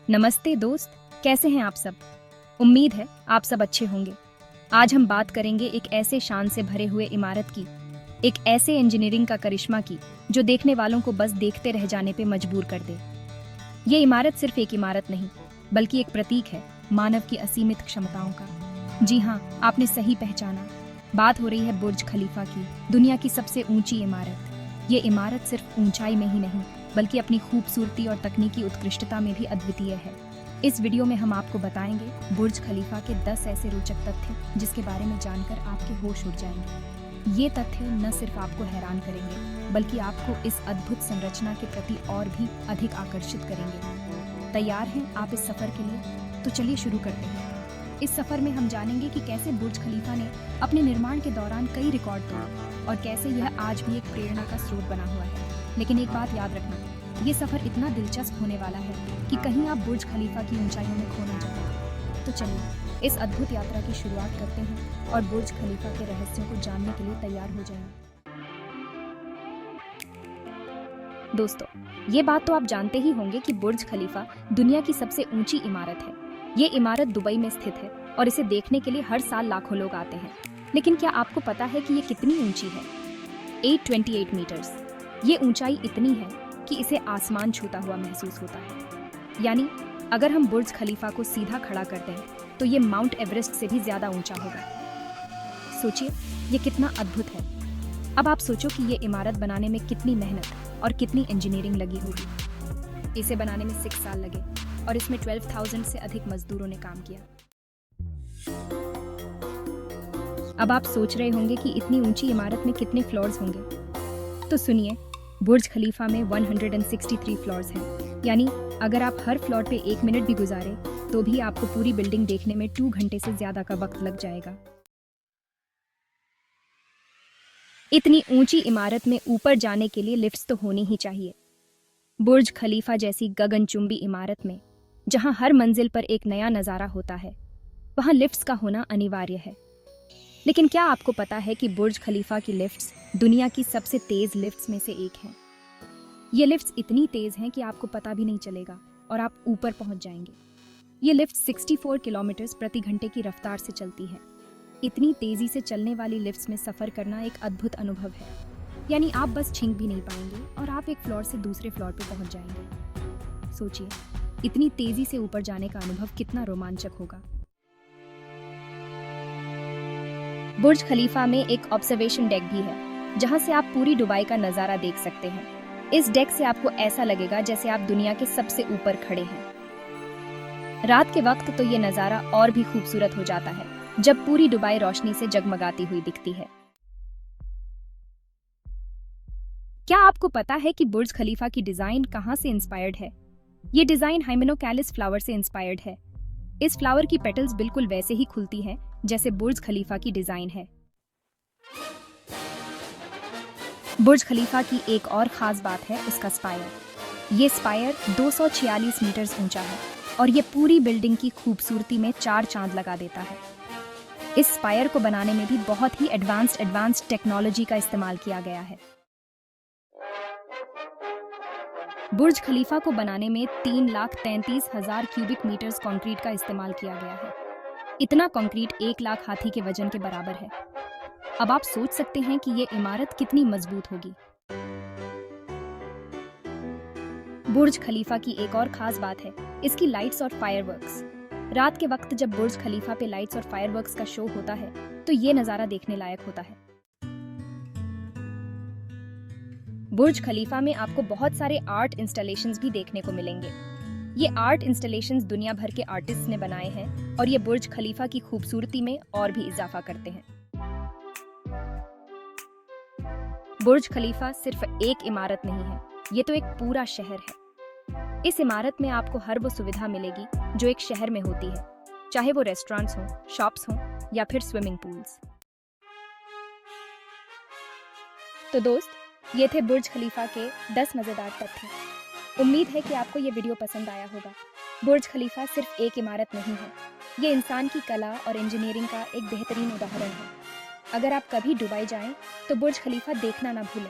नमस्ते दोस्त, कैसे हैं आप सब। उम्मीद है आप सब अच्छे होंगे। आज हम बात करेंगे एक ऐसे शान से भरे हुए इमारत की, एक ऐसे इंजीनियरिंग का करिश्मा की जो देखने वालों को बस देखते रह जाने पे मजबूर कर दे। ये इमारत सिर्फ एक इमारत नहीं, बल्कि एक प्रतीक है मानव की असीमित क्षमताओं का। जी हाँ, आपने सही पहचाना। बात हो रही है बुर्ज खलीफा की, दुनिया की सबसे ऊंची इमारत। ये इमारत सिर्फ ऊंचाई में ही नहीं, बल्कि अपनी खूबसूरती और तकनीकी उत्कृष्टता में भी अद्वितीय है। इस वीडियो में हम आपको बताएंगे बुर्ज खलीफा के 10 ऐसे रोचक तथ्य जिसके बारे में जानकर आपके होश उड़ जाएंगे। ये तथ्य न सिर्फ आपको हैरान करेंगे, बल्कि आपको इस अद्भुत संरचना के प्रति और भी अधिक आकर्षित करेंगे। तैयार हैं आप इस सफर के लिए? तो चलिए शुरू करते हैं। इस सफर में हम जानेंगे कि कैसे बुर्ज खलीफा ने अपने निर्माण के दौरान कई रिकॉर्ड तोड़े और कैसे यह आज भी एक प्रेरणा का स्रोत बना हुआ है। लेकिन एक बात याद रखना, ये सफर इतना दिलचस्प होने वाला है कि कहीं आप बुर्ज खलीफा की ऊंचाइयों में खो न जाए। तो चलिए इस अद्भुत यात्रा की शुरुआत करते हैं और बुर्ज खलीफा के रहस्यों को जानने के लिए तैयार हो जाएं। दोस्तों, ये बात तो आप जानते ही होंगे कि बुर्ज खलीफा दुनिया की सबसे ऊंची इमारत है। ये इमारत दुबई में स्थित है और इसे देखने के लिए हर साल लाखों लोग आते हैं। लेकिन क्या आपको पता है कि ये कितनी ऊंची है? 828 मीटर्स। ये ऊंचाई इतनी है कि इसे आसमान छूता हुआ महसूस होता है। यानी अगर हम बुर्ज खलीफा को सीधा खड़ा कर दें तो ये माउंट एवरेस्ट से भी ज्यादा ऊंचा होगा। सोचिए, ये कितना अद्भुत है। अब आप सोचो कि ये इमारत बनाने में कितनी मेहनत और कितनी इंजीनियरिंग लगी होगी। इसे बनाने में 6 साल लगे और इसमें 12,000 से अधिक मजदूरों ने काम किया। अब आप सोच रहे होंगे कि इतनी ऊंची इमारत में कितने फ्लोर्स होंगे। तो सुनिए, बुर्ज खलीफा में 163 फ्लोर्स हैं। यानी अगर आप हर फ्लोर पे 1 मिनट भी गुजारे तो भी आपको पूरी बिल्डिंग देखने में 2 घंटे से ज्यादा का वक्त लग जाएगा। इतनी ऊंची इमारत में ऊपर जाने के लिए लिफ्ट्स तो होनी ही चाहिए। बुर्ज खलीफा जैसी गगनचुंबी इमारत में जहां हर मंजिल पर एक नया नजारा होता है, वहां लिफ्ट्स का होना अनिवार्य है। लेकिन क्या आपको पता है कि बुर्ज खलीफा की लिफ्ट्स दुनिया की सबसे तेज लिफ्ट्स में से एक हैं? ये लिफ्ट्स इतनी तेज हैं कि आपको पता भी नहीं चलेगा और आप ऊपर पहुंच जाएंगे। ये लिफ्ट 64 किलोमीटर प्रति घंटे की रफ्तार से चलती है। इतनी तेजी से चलने वाली लिफ्ट्स में सफर करना एक अद्भुत अनुभव है। यानी आप बस छींक भी नहीं पाएंगे और आप एक फ्लोर से दूसरे फ्लोर पे पहुंच जाएंगे। सोचिए, इतनी तेजी से ऊपर जाने का अनुभव कितना रोमांचक होगा। बुर्ज खलीफा में एक ऑब्जर्वेशन डेक भी है, जहां से आप पूरी दुबई का नजारा देख सकते हैं। इस डेक से आपको ऐसा लगेगा जैसे आप दुनिया के सबसे ऊपर खड़े हैं। रात के वक्त तो ये नजारा और भी खूबसूरत हो जाता है, जब पूरी दुबई रोशनी से जगमगाती हुई दिखती है। क्या आपको पता है कि बुर्ज खलीफा की डिजाइन कहां से इंस्पायर्ड है? ये डिजाइन हाइमेनोकैलिस फ्लावर से इंस्पायर्ड है। इस फ्लावर की पेटल्स बिल्कुल वैसे ही खुलती हैं जैसे बुर्ज खलीफा की डिजाइन है। बुर्ज खलीफा की एक और खास बात है उसका स्पायर। ये स्पायर 246 मीटर ऊंचा है और ये पूरी बिल्डिंग की खूबसूरती में 4 चांद लगा देता है। इस स्पायर को बनाने में भी बहुत ही एडवांस्ड टेक्नोलॉजी का इस्तेमाल किया गया है। बुर्ज खलीफा को बनाने में 3,33,000 क्यूबिक मीटर्स कंक्रीट का इस्तेमाल किया गया है। इतना कंक्रीट 1 लाख हाथी के वजन के बराबर है। अब आप सोच सकते हैं कि ये इमारत कितनी मजबूत होगी। बुर्ज खलीफा की एक और खास बात है इसकी लाइट्स और फायरवर्क्स। रात के वक्त जब बुर्ज खलीफा पे लाइट्स और फायरवर्क्स का शो होता है तो ये नजारा देखने लायक होता है। बुर्ज खलीफा में आपको बहुत सारे आर्ट इंस्टॉलेशंस भी देखने को मिलेंगे। ये आर्ट इंस्टॉलेशंस दुनिया भर के आर्टिस्ट ने बनाए हैं और ये बुर्ज खलीफा की खूबसूरती में और भी इजाफा करते हैं। बुर्ज खलीफा सिर्फ एक इमारत नहीं है, ये तो एक पूरा शहर है। इस इमारत में आपको हर वो सुविधा मिलेगी जो एक शहर में होती है, चाहे वो रेस्टोरेंट्स हों, शॉप्स हों या फिर स्विमिंग पूल्स। तो दोस्त, ये थे बुर्ज खलीफा के 10 मजेदार तथ्य। उम्मीद है कि आपको ये वीडियो पसंद आया होगा। बुर्ज खलीफा सिर्फ एक इमारत नहीं है, ये इंसान की कला और इंजीनियरिंग का एक बेहतरीन उदाहरण है। अगर आप कभी दुबई जाएं तो बुर्ज खलीफा देखना ना भूलें।